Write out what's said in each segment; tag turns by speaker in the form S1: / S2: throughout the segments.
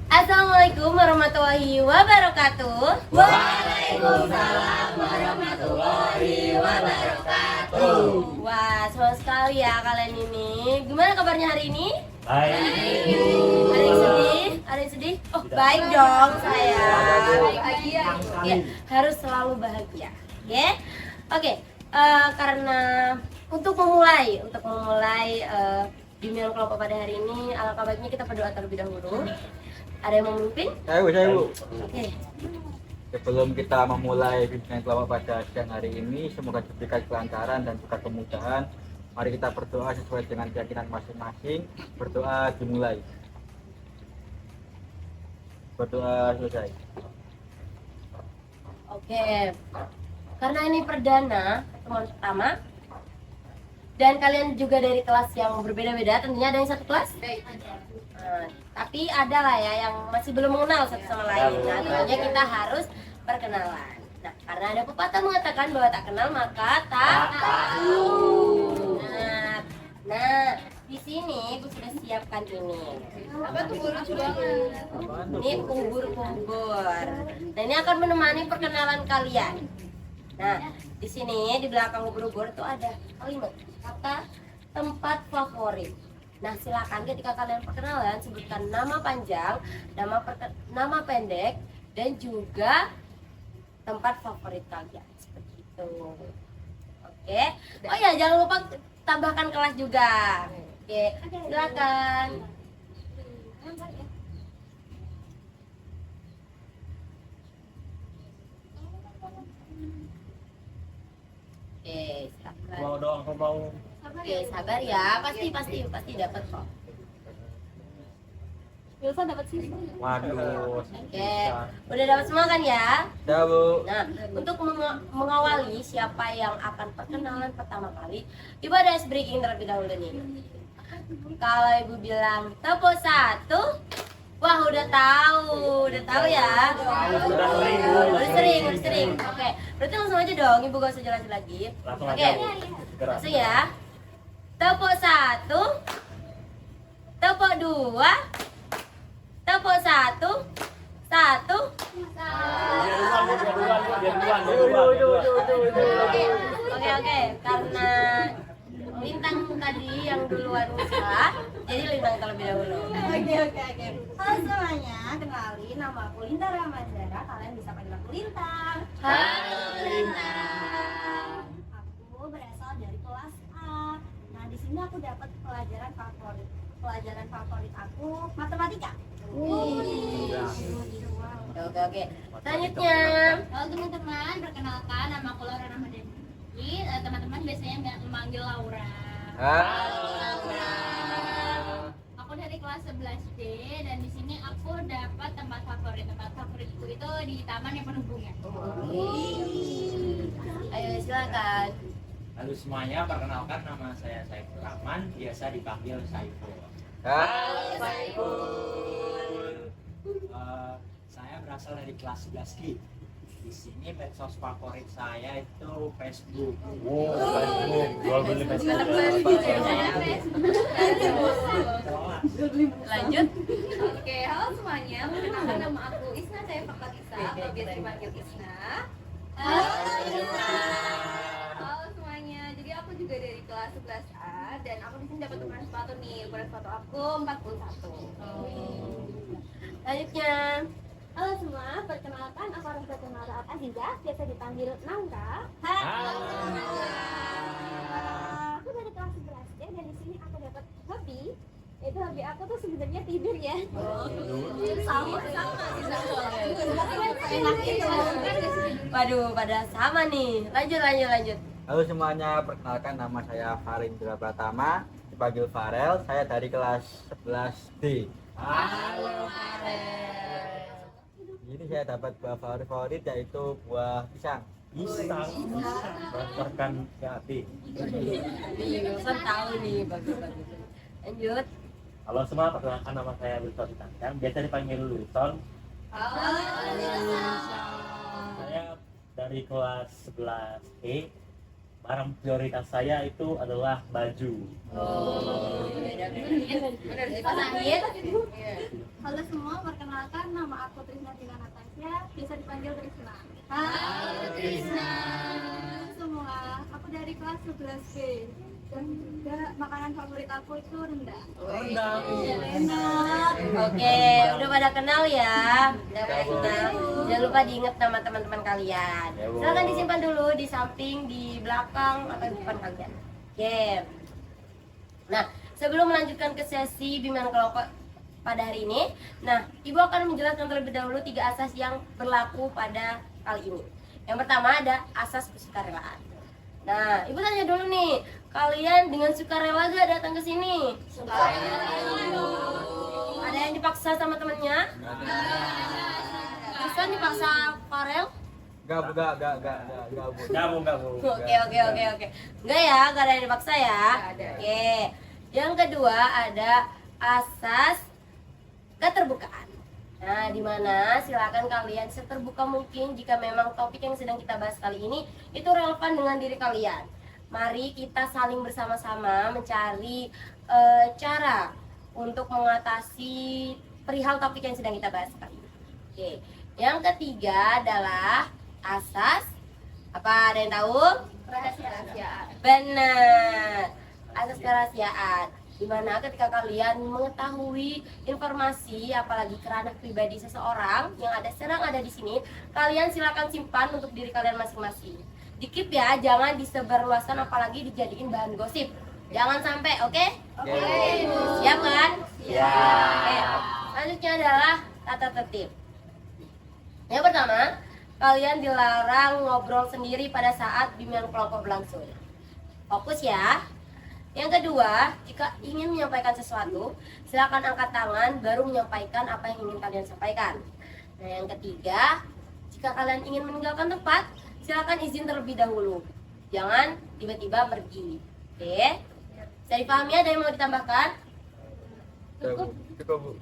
S1: Assalamualaikum warahmatullahi wabarakatuh.
S2: Waalaikumsalam warahmatullahi wabarakatuh.
S1: Wah, senang sekali ya kalian ini. Gimana kabarnya hari ini?
S2: Baik.
S1: Ada yang sedih? Ada yang sedih? Oh, baik dong saya.
S2: Bahagia.
S1: Ya, harus selalu bahagia. Ya. Oke, karena untuk memulai bimbingan kelompok pada hari ini, alangkah baiknya kita berdoa terlebih dahulu. Ada yang mau memimpin?
S3: Saya Bu.
S1: Oke.
S3: Sebelum kita memulai bimbingan kelompok pada siang hari ini, semoga diberikan kelancaran dan juga kemudahan. Mari kita berdoa sesuai dengan keyakinan masing-masing. Berdoa dimulai. Berdoa selesai.
S1: Oke. Karena ini perdana pertemuan pertama dan kalian juga dari kelas yang berbeda-beda, tentunya ada yang satu kelas. Tapi ada lah ya yang masih belum mengenal satu sama lain. Nah, tentunya kita harus perkenalan. Nah, karena ada pepatah mengatakan bahwa tak kenal maka tak tahu. Nah, di sini aku sudah siapkan ini.
S2: Apa tuh lucu banget?
S1: Ini kubur-kubur. Nah, ini akan menemani perkenalan kalian. Nah, di sini di belakang kubur-kubur itu ada kalimat kata tempat favorit. Nah, silakan ketika kalian perkenalan sebutkan nama panjang, nama pendek, dan juga tempat favorit kalian seperti itu. Oke. Oh ya, jangan lupa tambahkan kelas juga. Oke, silakan. Oke, silakan.
S2: Mau dong, aku mau.
S1: Oke, sabar ya. Pasti dapat kok.
S2: Wilson dapat sih.
S3: Waduh.
S1: Oke, udah dapat semua kan ya?
S3: Ya Bu.
S1: Nah, untuk mengawali siapa yang akan perkenalan pertama kali, Ibu ada ice breaking terlebih dahulu nih. Kalau Ibu bilang tepuk satu, wah udah tahu ya? Udah sering. Oke, berarti langsung aja dong, Ibu gak usah jelasin lagi.
S2: Langsung
S1: Oke,
S2: aja, Bu.
S1: langsung ya. Tepuk satu, tepuk dua, tepuk satu. Oke, karena Lintang tadi yang duluan usaha, jadi Lintang terlebih dahulu.
S4: Oke. Halo semuanya, kenalin nama aku Lintang Ramadhara. Kalian bisa panggil aku Lintang.
S1: Halo Lintang.
S4: Aku berasal dari kelas A. Nah, di sini aku dapat pelajaran favorit. Pelajaran favorit aku matematika.
S1: Oke. Selanjutnya.
S5: Halo teman-teman, perkenalkan nama aku Laura Ramadhani. Teman-teman biasanya memanggil Laura.
S3: Halo.
S5: Aku dari kelas 11D dan di sini aku dapat tempat favorit. Tempat favoritku itu di taman yang penuh bunga.
S1: Ayo silakan.
S6: Halo semuanya, perkenalkan nama saya Saiful Rahman, biasa dipanggil Saiful.
S3: Halo.
S6: Saya berasal dari kelas 11G. Di sini medsos favorit saya itu Facebook.
S2: Facebook. Jual beli Facebook.
S1: Lanjut.
S2: Oke, halo semuanya. Perkenalkan nama aku Isna, saya Fakta Isa atau biasa dipanggil Isna. Halo semuanya. Jadi aku juga dari kelas 11A dan aku di sini dapat ukuran sepatu nih. Ukuran sepatu aku 41.
S1: Selanjutnya.
S4: Halo semua, perkenalkan aku Arifah Nara Aziza, biasa dipanggil Nangka. Aku dari kelas 11 dan di sini aku dapat hobi. Itu hobi aku tuh sebenarnya tidur ya. Sama.
S1: Waduh, pada sama nih. Lanjut.
S3: Halo semuanya, perkenalkan nama saya Farindra Pratama, dipanggil Farel. Saya dari kelas 11D.
S1: Halo Farel.
S3: Ini saya dapat buah favorit yaitu buah pisang.
S6: bisa melaporkan PAT.
S1: Wilson tahu nih, bagus. Lanjut.
S7: Halo semua, perkenalkan nama saya Wilson Tandang, biasa dipanggil Wilson. Saya dari kelas 11E. Barang prioritas saya itu adalah baju.
S1: Benar sih, Pak Nahid.
S4: Halo semua, perkenalkan nama aku Trisna Tina Natasha, bisa dipanggil Trisna.
S5: Halo Trisna.
S4: Halo semua, aku dari kelas 11B. Dan juga makanan favorit aku itu rendang.
S1: Enak. Oke, udah pada kenal ya. Udah pada kenal. Jangan lupa diingat nama teman-teman kalian. Silahkan disimpan dulu di samping, di belakang atau di depan kalian. Oke. Nah, sebelum melanjutkan ke sesi bimbingan kelompok pada hari ini, nah, Ibu akan menjelaskan terlebih dahulu 3 asas yang berlaku pada kali ini. Yang pertama ada asas kesukarelaan. Nah, Ibu tanya dulu nih, kalian dengan sukarela gak datang ke sini? Sukarela. Ada yang dipaksa sama temennya? Bisa dipaksa Farel?
S3: Enggak, Bu.
S1: Oke. Enggak ya, gak ada yang dipaksa ya. Oke. Yang kedua ada asas keterbukaan. Nah, dimana silakan kalian seterbuka mungkin jika memang topik yang sedang kita bahas kali ini itu relevan dengan diri kalian. Mari kita saling bersama-sama mencari cara untuk mengatasi perihal topik yang sedang kita bahas kali ini. Oke. Yang ketiga adalah asas apa? Ada yang tahu?
S2: Rahasia.
S1: Benar. Asas kerahasiaan. Dimana ketika kalian mengetahui informasi apalagi kerana pribadi seseorang yang sedang ada di sini, kalian silakan simpan untuk diri kalian masing-masing. Dikip ya, jangan disebarluaskan apalagi dijadiin bahan gosip. Jangan sampai, oke?
S3: Oke.
S1: Siap kan?
S7: Siap.
S1: Oke. Selanjutnya adalah tata tertib. Yang pertama, kalian dilarang ngobrol sendiri pada saat bimbingan kelompok berlangsung. Fokus ya. Yang kedua, jika ingin menyampaikan sesuatu, silakan angkat tangan baru menyampaikan apa yang ingin kalian sampaikan. Nah, yang ketiga, jika kalian ingin meninggalkan tempat, silakan izin terlebih dahulu. Jangan tiba-tiba pergi. Oke? Bisa dipahami, ada yang mau ditambahkan?
S3: Cukup, Bu.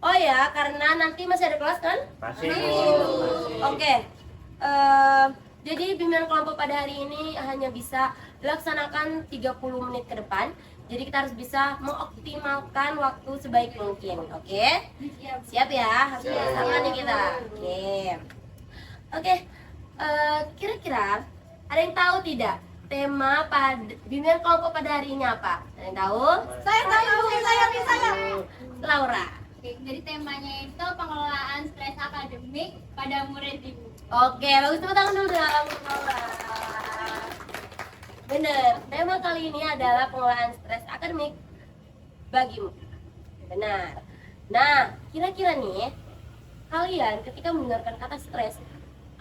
S1: Oh ya, karena nanti masih ada kelas kan?
S7: Masih.
S1: Oke. Jadi bimbingan kelompok pada hari ini hanya bisa dilaksanakan 30 menit ke depan. Jadi kita harus bisa mengoptimalkan waktu sebaik mungkin. Oke? Siap ya? Harus bersama nih kita. Oke. Kira-kira ada yang tahu tidak tema pada bimbingan kelompok pada hari ini apa? Ada yang tahu?
S4: Saya.
S1: Laura.
S5: Oke, jadi temanya itu pengelolaan stres akademik pada murid ibu.
S1: Oke, bagus, tepuk tangan dulu dong untuk Laura. Bener, tema kali ini adalah pengelolaan stres akademik bagimu. Benar. Nah, kira-kira nih, kalian ketika mendengarkan kata stres,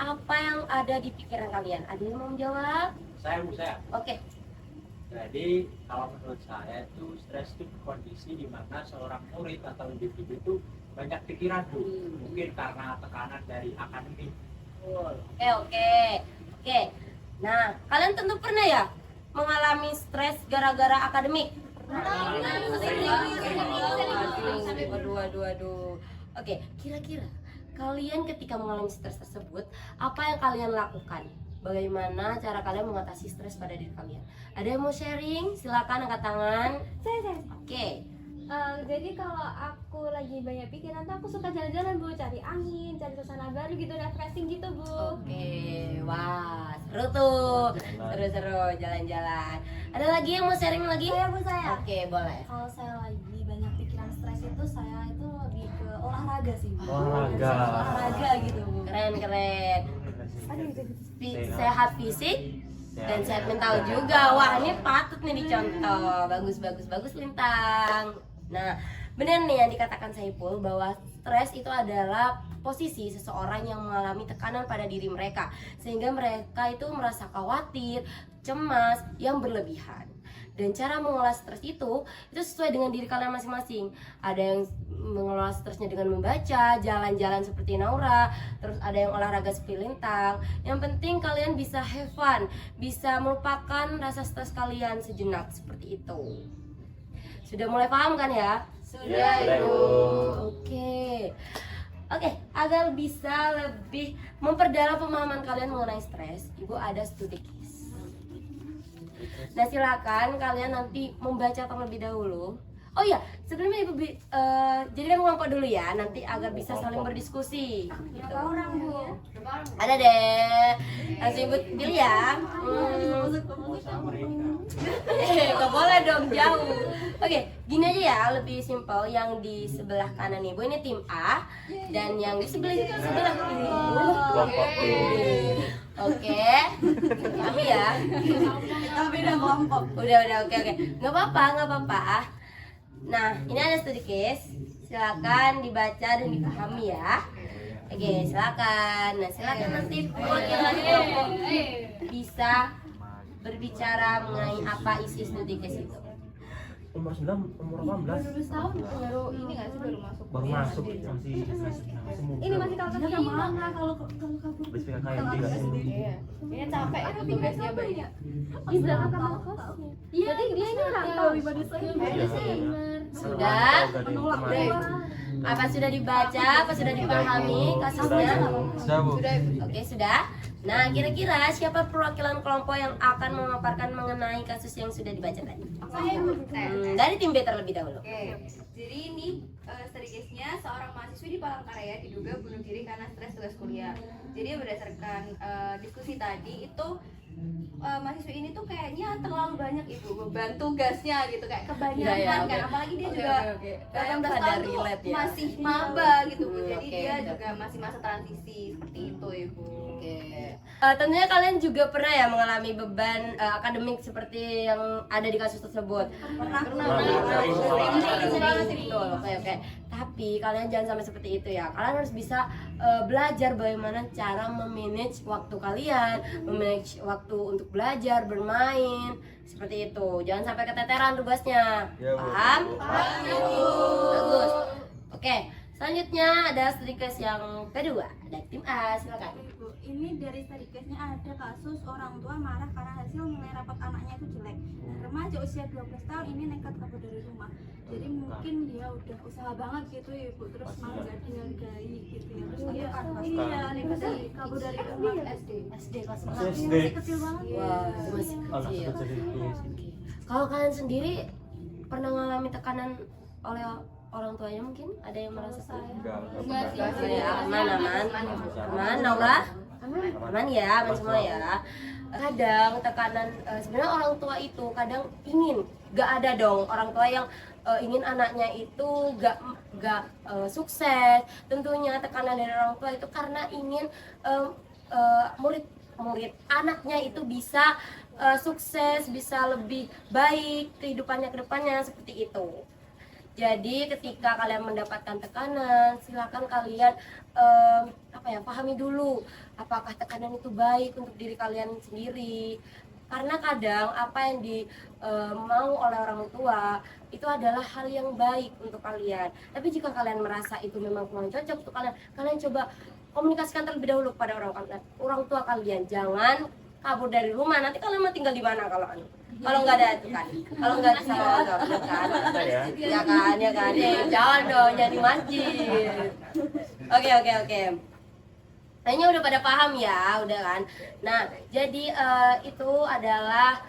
S1: apa yang ada di pikiran kalian? Ada yang mau menjawab?
S6: Saya.
S1: Oke.
S6: Jadi kalau menurut saya itu stres itu kondisi di mana seorang murid atau individu itu banyak pikiran tuh, mungkin karena tekanan dari akademik.
S1: Oke. Nah, kalian tentu pernah ya mengalami stres gara-gara akademik? Aduh. Oke, kira-kira kalian ketika mengalami stres tersebut, apa yang kalian lakukan? Bagaimana cara kalian mengatasi stres pada diri kalian? Ada yang mau sharing? Silakan angkat tangan.
S4: Saya.
S1: Oke.
S4: Jadi kalau aku lagi banyak pikiran tuh aku suka jalan-jalan Bu, cari angin, cari suasana baru gitu, refreshing gitu Bu.
S1: Oke, wah seru tuh, seru jalan-jalan. Ada lagi yang mau sharing lagi?
S4: Saya.
S1: Oke, boleh.
S4: Kalau saya lagi banyak pikiran stres itu saya itu lebih ke olahraga sih Bu.
S7: Olahraga
S4: gitu Bu.
S1: Keren.
S4: Aduh, gitu.
S1: Sehat fisik dan sehat mental juga. Wah, ini patut nih dicontoh. Bagus Lintang. Nah, benar nih yang dikatakan Saiful bahwa stres itu adalah posisi seseorang yang mengalami tekanan pada diri mereka sehingga mereka itu merasa khawatir, cemas yang berlebihan. Dan cara mengolah stres itu sesuai dengan diri kalian masing-masing. Ada yang mengelola stresnya dengan membaca, jalan-jalan seperti Naura, terus ada yang olahraga seperti Lintang. Yang penting kalian bisa have fun, bisa melupakan rasa stres kalian sejenak seperti itu. Sudah mulai paham kan ya?
S7: Ya, sudah, Ibu.
S1: Oke, agar bisa lebih memperdalam pemahaman kalian mengenai stres, Ibu ada studi case. Nah, silakan kalian nanti membaca terlebih dahulu. Oh iya, sebelumnya Ibu jadikan kelompok dulu ya, nanti agar bisa saling berdiskusi. Gitu.
S4: Orang Bu.
S1: Ada deh, langsung Ibu pilih ya. Gak boleh dong, jauh. Oke, gini aja ya, lebih simpel. Yang di sebelah kanan Ibu ini tim A, dan yang di sebelah kiri Ibu
S7: Kelompok B.
S1: Oke, kami ya.
S2: Kita beda kelompok.
S1: Udah, oke. Nggak apa-apa. Nah, ini ada studi case. Silakan dibaca dan dipahami ya. Oke, silakan. Nah, silakan nanti perwakilan kelompok bisa berbicara mengenai apa isi studi case itu.
S7: Umur 9, umur 18.
S2: Baru ini nggak sih baru masuk?
S7: Baru masuk, masih muda.
S4: Ini masih kalau
S2: Dia mana kalau kabur?
S7: Habis pengen kayak dia sih.
S2: Kayaknya capek itu tugasnya banyak.
S4: di belakang kamar kosnya. Iya, berarti dia ini rantau ibadah saya.
S1: Sudah? Apa sudah dibaca? Apa sudah dipahami kasusnya?
S3: Sudah, Bu.
S1: Oke, sudah. Nah, kira-kira siapa perwakilan kelompok yang akan memaparkan mengenai kasus yang sudah dibaca tadi? Dari tim B terlebih dahulu.
S2: Oke, jadi ini studi case-nya seorang mahasiswi di Palangkaraya diduga bunuh diri karena stres tugas kuliah. Jadi berdasarkan diskusi tadi itu mahasiswi ini tuh kayaknya terlalu banyak beban tugasnya gitu, kayak kebanyakan kan, apalagi dia juga 18 tahun tuh
S1: relate ya.
S2: masih maba gitu Bu. Jadi
S1: Oke.
S2: dia juga masih masa transisi seperti itu Ibu.
S1: Tentunya kalian juga pernah ya mengalami beban akademik seperti yang ada di kasus tersebut.
S2: Pernah.
S1: Betul. Oke. Tapi kalian jangan sampai seperti itu ya. Kalian harus bisa belajar bagaimana cara memanage waktu kalian, memanage waktu untuk belajar, bermain, seperti itu. Jangan sampai keteteran tugasnya.
S3: Ya, Bu.
S1: Paham? Bagus. Oke. Selanjutnya ada studi case yang kedua. Ada tim A, silakan.
S4: Ibu, ini dari studi case-nya ada kasus orang tua marah karena hasil nilai rapot anaknya itu jelek. Remaja usia 12 tahun ini nekat kabur dari rumah. Jadi mungkin dia udah usaha banget gitu Ibu, terus malah gak dihargai gitu ya. Terus dia nekat kabur dari rumah.
S1: SD kelas
S7: Masih
S1: 4.
S7: SD.
S4: Masih kecil banget.
S1: Wah, itu masih
S7: Anak
S1: kecil.
S7: kecil itu.
S1: Kalau kalian sendiri pernah mengalami tekanan oleh orang tuanya, mungkin ada yang merasa
S3: Enggak
S1: ya, aman, Naura, aman ya, aman semua ya. Kadang tekanan sebenarnya orang tua itu kadang ingin, gak ada dong orang tua yang ingin anaknya itu gak sukses. Tentunya tekanan dari orang tua itu karena ingin murid anaknya itu bisa sukses, bisa lebih baik kehidupannya ke depannya, seperti itu. Jadi ketika kalian mendapatkan tekanan, silakan kalian pahami dulu apakah tekanan itu baik untuk diri kalian sendiri. Karena kadang apa yang mau oleh orang tua itu adalah hal yang baik untuk kalian. Tapi jika kalian merasa itu memang kurang cocok untuk kalian coba komunikasikan terlebih dahulu kepada orang tua kalian. Jangan kabur dari rumah. Nanti kalian mau tinggal di mana kalau nggak ada itu kan, kalau nggak ada sama motor kan, ya kan, jangan dong, jadi masjid. Oke. Kayaknya udah pada paham ya, udah kan. Nah, jadi itu adalah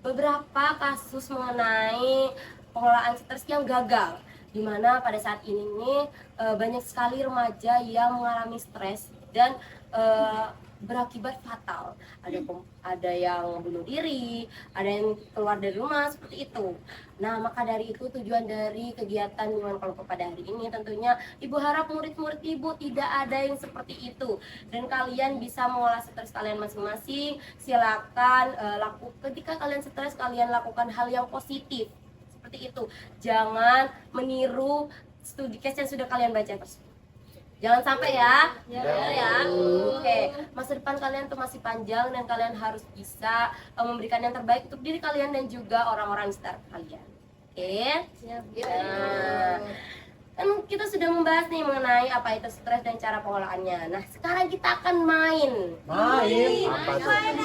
S1: beberapa kasus mengenai pengelolaan stres yang gagal, dimana pada saat ini banyak sekali remaja yang mengalami stres dan berakibat fatal. Ada yang bunuh diri, ada yang keluar dari rumah, seperti itu. Nah, maka dari itu tujuan dari kegiatan Lingkungan Kelompok pada hari ini tentunya Ibu harap murid-murid Ibu tidak ada yang seperti itu, dan kalian bisa mengolah stres kalian masing-masing. Silakan ketika kalian stres, kalian lakukan hal yang positif seperti itu. Jangan meniru studi case yang sudah kalian baca tersebut. Jangan sampai ya. Benar ya. Oke, masa depan kalian tuh masih panjang dan kalian harus bisa memberikan yang terbaik untuk diri kalian dan juga orang-orang di sekitar kalian. Oke. Nah, kan kita sudah membahas nih mengenai apa itu stres dan cara pengolahannya. Nah, sekarang kita akan main.
S7: Main.
S3: Apa tuh?
S1: Ya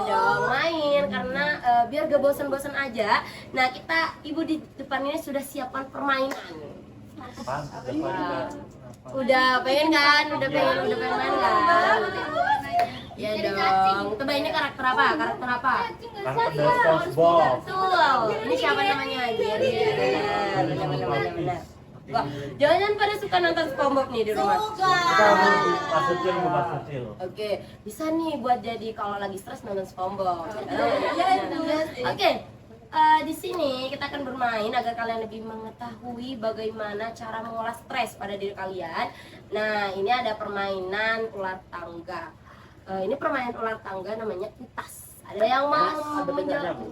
S1: dong, main karena biar gak bosan-bosan aja. Nah, ibu di depan ini sudah siapkan permainan.
S7: Pantas depan juga.
S1: Udah pengen kan? Udah pengen main kan? Ya dong. Coba ini karakter apa? Karakter apa?
S7: Karakter dari SpongeBob.
S1: Betul. Ini siapa namanya? Benar. Wah, jangan pada suka nonton SpongeBob nih di rumah.
S7: Kita pas kecil, pas kecil.
S1: Oke, bisa nih buat jadi kalau lagi stres nonton SpongeBob. Oke, di sini kita akan bermain agar kalian lebih mengetahui bagaimana cara mengolah stres pada diri kalian. Nah, ini ada permainan ular tangga. Ini permainan ular tangga namanya utas. Ada yang mau
S7: Ada bedanya, Bu?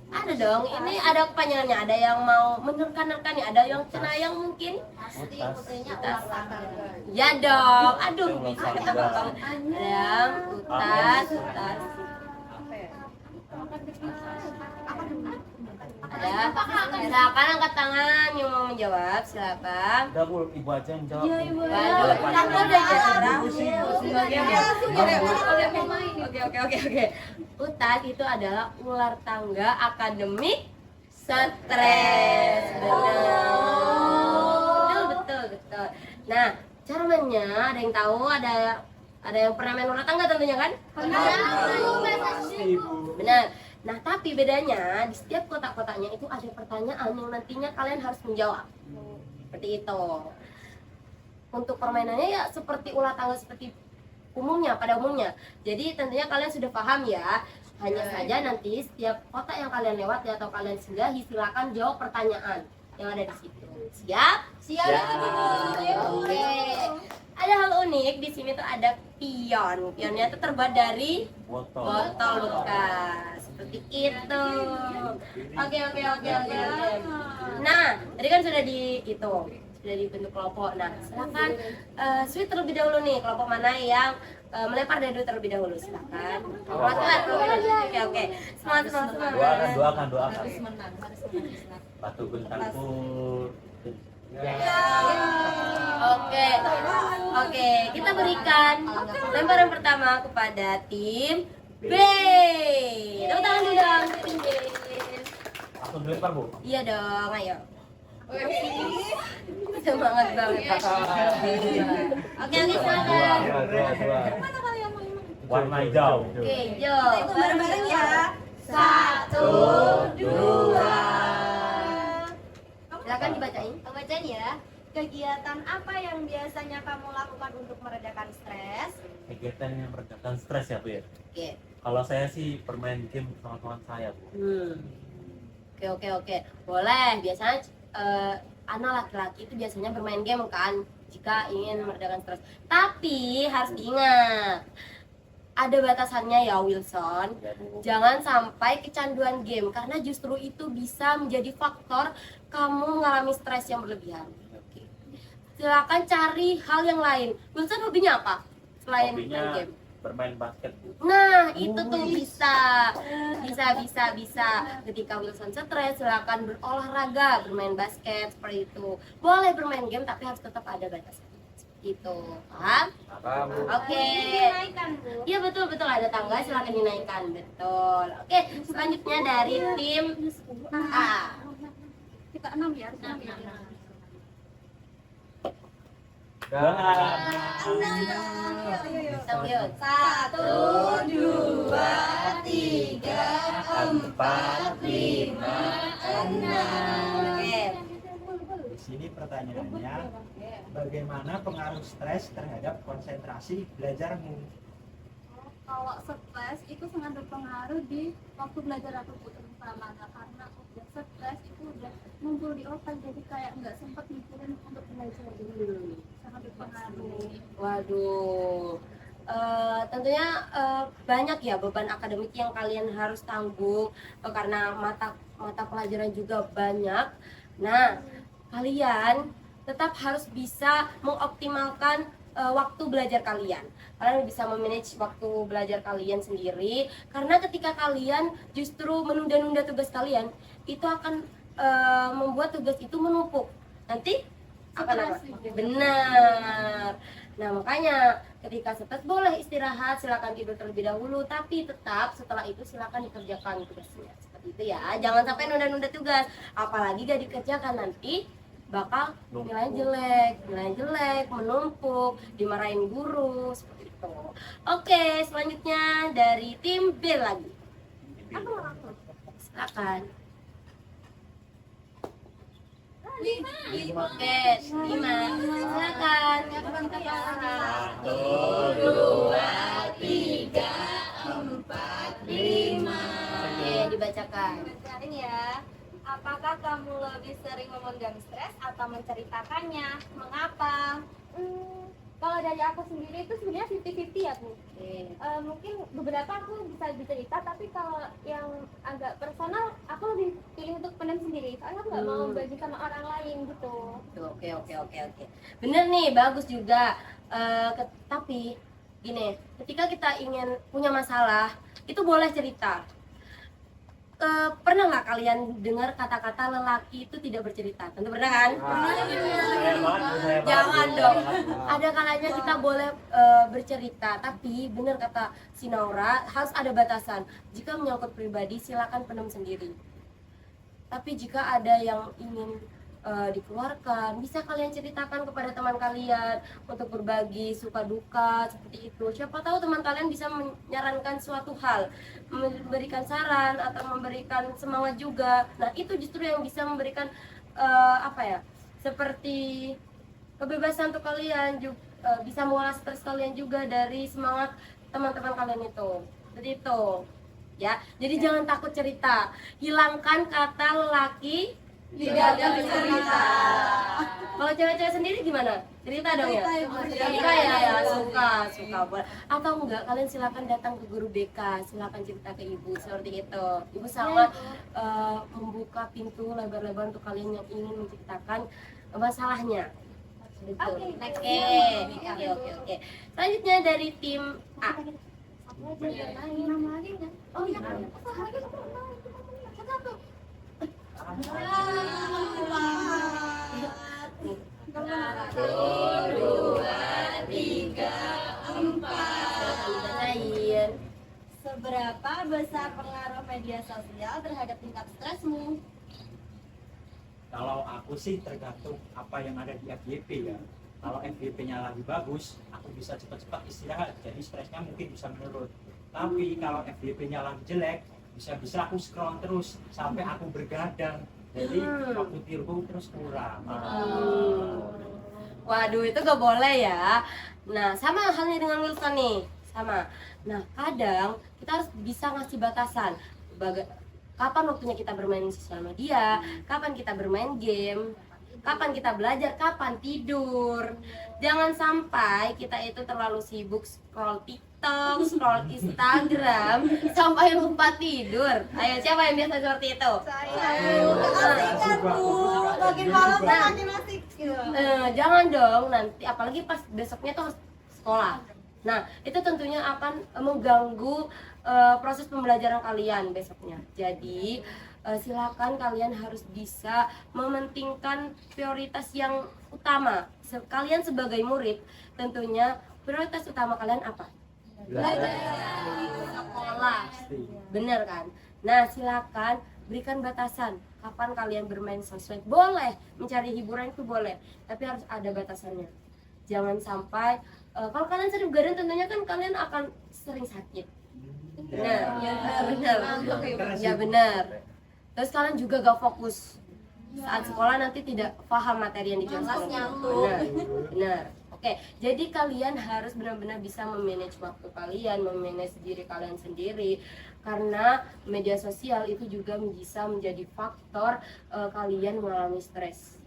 S1: Ada dong, ini ada kepanjangannya. Ada yang mau menerka-nerkanya, ada yang cenayang mungkin.
S7: Utas.
S1: Ya dong, aduh bisa ketebak banget. Ada yang utas. Silakan angkat tangan yang mau menjawab, silakan.
S7: Udah Bu, Ibu aja yang jawab.
S1: Waduh, aku udah cerah. Oke. Utas itu adalah ular tangga akademik stres. Betul. Nah, cara mainnya ada yang tahu, ada yang pernah main ular tangga tentunya kan? Benar. Nah, tapi bedanya di setiap kotak-kotaknya itu ada pertanyaan yang nantinya kalian harus menjawab. Seperti itu. Untuk permainannya ya seperti ular tangga seperti pada umumnya. Jadi tentunya kalian sudah paham ya. Hanya saja nanti setiap kotak yang kalian lewati atau kalian singgahi silakan jawab pertanyaan yang ada di situ. Siap?
S2: Siap.
S1: Oke. Ada hal unik di sini tuh ada pion. Pionnya tuh terbuat dari botol bekas. Seperti itu. Oke. Nah, tadi kan sudah dibentuk kelompok. Nah, silakan Sweet terlebih dahulu nih, kelompok mana yang melempar dadu terlebih dahulu, silakan. Oke. Semangat.
S7: Doakan. Batu bentangkur.
S1: Oke, kita berikan lemparan pertama kepada tim B. Tepuk tangan dulu dong, tim B.
S7: Langsung dilempar, Bu.
S1: Iya dong, ayo. Semangat banget. Oke, silakan.
S3: Dua.
S7: Warna hijau.
S1: Oke, hijau.
S4: Bareng-bareng ya.
S1: 1, 2. Silakan dibacain.
S4: Bacain ya. Kegiatan apa yang biasanya kamu lakukan untuk meredakan stres?
S7: Kegiatan yang meredakan stres ya, Bu ya.
S1: Oke.
S7: Kalau saya sih bermain game sama teman saya, Bu.
S1: Oke. Boleh. Biasanya anak laki-laki itu biasanya bermain game kan jika ingin meredakan stres. Tapi harus diingat, ada batasannya ya Wilson. Jangan sampai kecanduan game karena justru itu bisa menjadi faktor kamu mengalami stres yang berlebihan. Oke. Silakan cari hal yang lain. Wilson hobinya apa selain main
S7: Hobinya
S1: game?
S7: bermain basket, Bu.
S1: Nah, itu tuh bisa. Ketika Wilson stres, silakan berolahraga, bermain basket seperti itu. Boleh bermain game tapi harus tetap ada batasan. Seperti itu. Paham?
S3: Paham, Bu.
S1: Oke. Iya betul ada tangga, silakan dinaikkan. Betul. Oke, selanjutnya dari tim A.
S4: Kita 6 ya.
S1: Sambil 1, 2, 3, 4, 5, 6. Oke.
S6: Di sini pertanyaannya, bagaimana pengaruh stres terhadap konsentrasi belajarmu?
S4: Kalau stres itu sangat berpengaruh di waktu belajar aku terutama karena udah stres itu udah ngumpul di otak jadi kayak nggak sempet mikirin untuk belajar dulu. Sangat berpengaruh.
S1: Waduh. Tentunya banyak ya beban akademik yang kalian harus tanggung karena mata pelajaran juga banyak. Nah, kalian tetap harus bisa mengoptimalkan waktu belajar kalian. Kalian bisa memanage waktu belajar kalian sendiri, karena ketika kalian justru menunda-nunda tugas kalian, itu akan membuat tugas itu menumpuk. Nanti akan apa? Benar. Nah, makanya ketika stres boleh istirahat, silakan tidur terlebih dahulu, tapi tetap setelah itu silakan dikerjakan tugasnya. Seperti itu ya. Jangan sampai nunda-nunda tugas, apalagi gak dikerjakan, nanti bakal nilainya jelek, menumpuk, dimarahin guru, seperti itu. Oke, selanjutnya dari tim B lagi. Silakan. Oke, 5. Silakan. 1, 2, 3, 4, 5. Oke, dibacakan.
S4: Bacain ya. Apakah kamu lebih sering memegang stres atau menceritakannya? Mengapa? Kalau dari aku sendiri itu sebenarnya 50-50 ya Bu. Mungkin beberapa aku bisa bercerita, tapi kalau yang agak personal aku lebih pilih untuk pendam sendiri. Soalnya aku nggak mau bagi sama orang lain gitu.
S1: Oke. Bener nih, bagus juga. Tapi gini, ketika kita ingin punya masalah, itu boleh cerita. Pernah nggak kalian dengar kata-kata lelaki itu tidak bercerita? Tentu pernah kan? Jangan dong. Ada kalanya kita boleh bercerita, tapi benar kata si Naura, harus ada batasan. Jika menyangkut pribadi, silakan pendam sendiri. Tapi jika ada yang ingin dikeluarkan, bisa kalian ceritakan kepada teman kalian untuk berbagi suka duka seperti itu. Siapa tahu teman kalian bisa menyarankan suatu hal, memberikan saran atau memberikan semangat juga. Nah, itu justru yang bisa memberikan seperti kebebasan untuk kalian juga, bisa mengolah stres kalian juga dari semangat teman-teman kalian itu. Seperti itu. Ya, jadi jangan takut cerita. Hilangkan kata lelaki tidak ada cerita. Kalau cewek-cewek sendiri gimana? Cerita dong ya? Cerita ya, suka boleh. Atau enggak, kalian silakan datang ke guru BK, silakan cerita ke ibu seperti itu. Ibu sangat membuka pintu lebar-lebar untuk kalian yang ingin menceritakan masalahnya. Betul. Oke. Selanjutnya dari tim A. Oh iya.
S4: Seberapa besar pengaruh media sosial terhadap tingkat stresmu?
S6: Kalau aku sih tergantung apa yang ada di FYP ya. Kalau FYP-nya lagi bagus, aku bisa cepat-cepat istirahat, jadi stresnya mungkin bisa menurun. Tapi kalau FYP-nya lagi jelek, bisa-bisa aku scroll terus sampai aku bergadang. Jadi waktu tidurku terus kurang.
S1: Waduh, itu gak boleh ya. Nah, sama halnya dengan Wilson nih, sama. Nah, kadang kita harus bisa ngasih batasan. Kapan waktunya kita bermain sosial media, kapan kita bermain game, kapan kita belajar, kapan tidur. Jangan sampai kita itu terlalu sibuk scroll TikTok, scroll Instagram sampai lupa tidur. Ayo, siapa yang biasa seperti itu?
S4: Makin malam makin asik gitu.
S1: Jangan dong, nanti apalagi pas besoknya tuh harus sekolah. Nah, itu tentunya akan mengganggu proses pembelajaran kalian besoknya. Jadi silakan kalian harus bisa mementingkan prioritas yang utama. Kalian sebagai murid, tentunya prioritas utama kalian apa? Belajar. Sekolah. Bener kan? Nah, silakan berikan batasan. Kapan kalian bermain sosmed? Boleh, mencari hiburan itu boleh, tapi harus ada batasannya. Jangan sampai kalau kalian sering begadang, tentunya kan kalian akan sering sakit. Benar. Ya benar. Terus kalian juga gak fokus saat sekolah, nanti tidak paham materi yang dijelaskan. Benar. Oke, jadi kalian harus benar-benar bisa memanage waktu kalian, memanage diri kalian sendiri, karena media sosial itu juga bisa menjadi faktor kalian mengalami stres.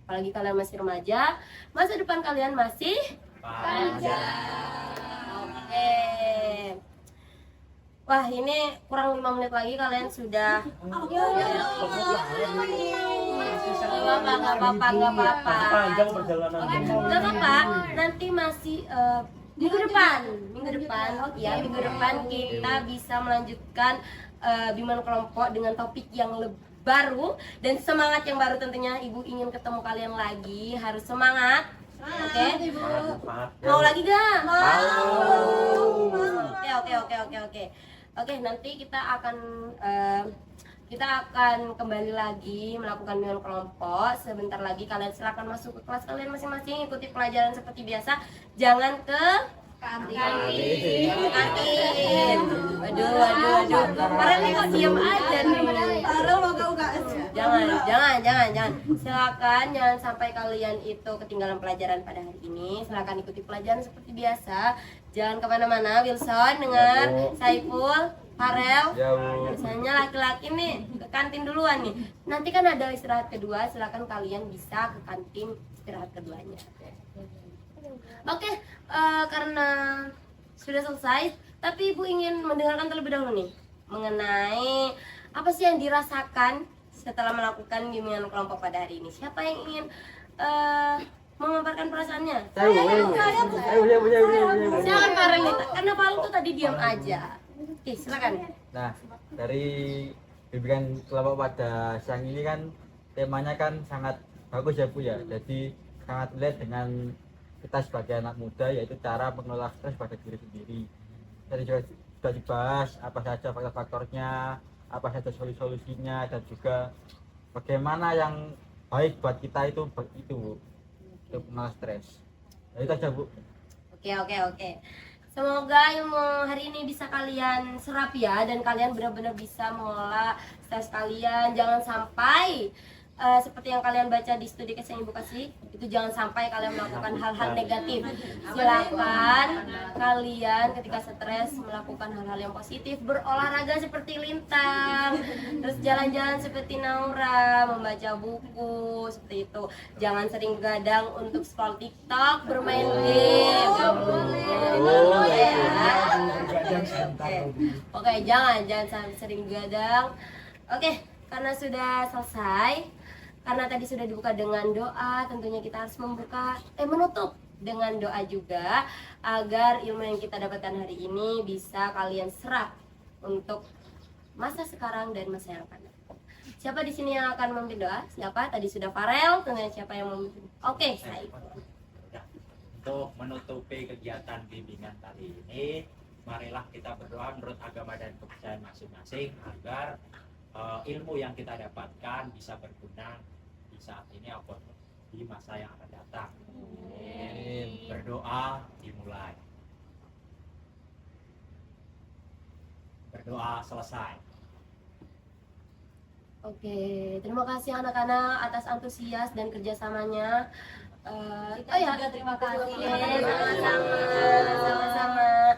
S1: Apalagi kalian masih remaja, masa depan kalian masih panjang. Oke. Wah, ini kurang 5 menit lagi kalian sudah Nggak apa-apa.
S7: Panjang perjalanan.
S1: Nggak apa-apa. Nanti masih minggu depan, minggu depan kita bisa melanjutkan bimbingan kelompok dengan topik yang baru dan semangat yang baru tentunya. Ibu ingin ketemu kalian lagi, harus semangat. Oke. Mau lagi gak? Mau. Oke. Oke, nanti kita akan kembali lagi melakukan bimbingan kelompok. Sebentar lagi kalian silakan masuk ke kelas kalian masing-masing, ikuti pelajaran seperti biasa. Jangan ke kantin. Aduh. Kalian kok diam aja nih. Jangan. Silakan jangan sampai kalian itu ketinggalan pelajaran pada hari ini. Silakan ikuti pelajaran seperti biasa. Jangan kemana-mana. Wilson dengan Saiful, Farel. Misalnya laki-laki nih ke kantin duluan nih. Nanti kan ada istirahat kedua. Silakan kalian bisa ke kantin istirahat keduanya. Oke, karena sudah selesai, tapi Ibu ingin mendengarkan terlebih dahulu nih mengenai apa sih yang dirasakan setelah melakukan bimbingan kelompok pada hari ini. Siapa yang ingin memaparkan perasaannya? Silakan Farel nih, karena Farel tuh tadi diam aja. Oke, silakan.
S3: Nah, dari bimbingan kelompok pada siang ini kan temanya kan sangat bagus ya Bu ya. Jadi sangat relate dengan kita sebagai anak muda, yaitu cara mengelola stres pada diri sendiri. Tadi juga sudah dibahas apa saja faktor-faktornya, apa saja solusinya, dan juga bagaimana yang baik buat kita itu Bu, untuk mengelola stres. Nah, itu aja Bu.
S1: Oke. Semoga ilmu hari ini bisa kalian serap ya, dan kalian benar-benar bisa mengelola stres kalian. Jangan sampai seperti yang kalian baca di studi case yang Ibu kasih, itu jangan sampai kalian melakukan hal-hal negatif. Silakan kalian ketika stres melakukan hal-hal yang positif, berolahraga seperti Lintang, terus jalan-jalan seperti Naura, membaca buku seperti itu. Jangan sering begadang untuk scroll TikTok, bermain game. Oke, jangan sering begadang. Oke, karena sudah selesai, karena tadi sudah dibuka dengan doa, tentunya kita harus menutup dengan doa juga, agar ilmu yang kita dapatkan hari ini bisa kalian serap untuk masa sekarang dan masa yang akan datang. Siapa di sini yang akan memimpin doa? Siapa? Tadi sudah Farel, tentunya siapa yang memimpin? Oke, saya.
S6: Untuk menutupi kegiatan bimbingan kali ini, marilah kita berdoa menurut agama dan kepercayaan masing-masing agar ilmu yang kita dapatkan bisa berguna di saat ini ataupun di masa yang akan datang. Amin. Berdoa dimulai. Berdoa selesai.
S1: Oke, terima kasih anak-anak atas antusias dan kerjasamanya. Terima kasih. Sama-sama.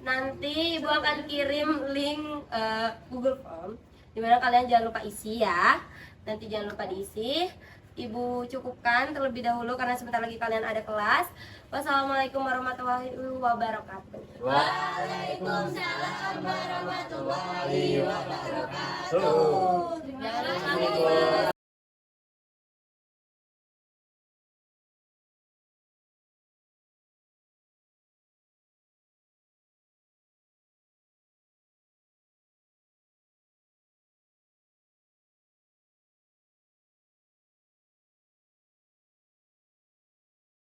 S1: Nanti Ibu akan kirim link Google Form, dimana kalian jangan lupa isi ya. Nanti jangan lupa diisi. Ibu cukupkan terlebih dahulu karena sebentar lagi kalian ada kelas. Wassalamualaikum warahmatullahi wabarakatuh.
S5: Waalaikumsalam warahmatullahi wabarakatuh.
S1: Jangan lupa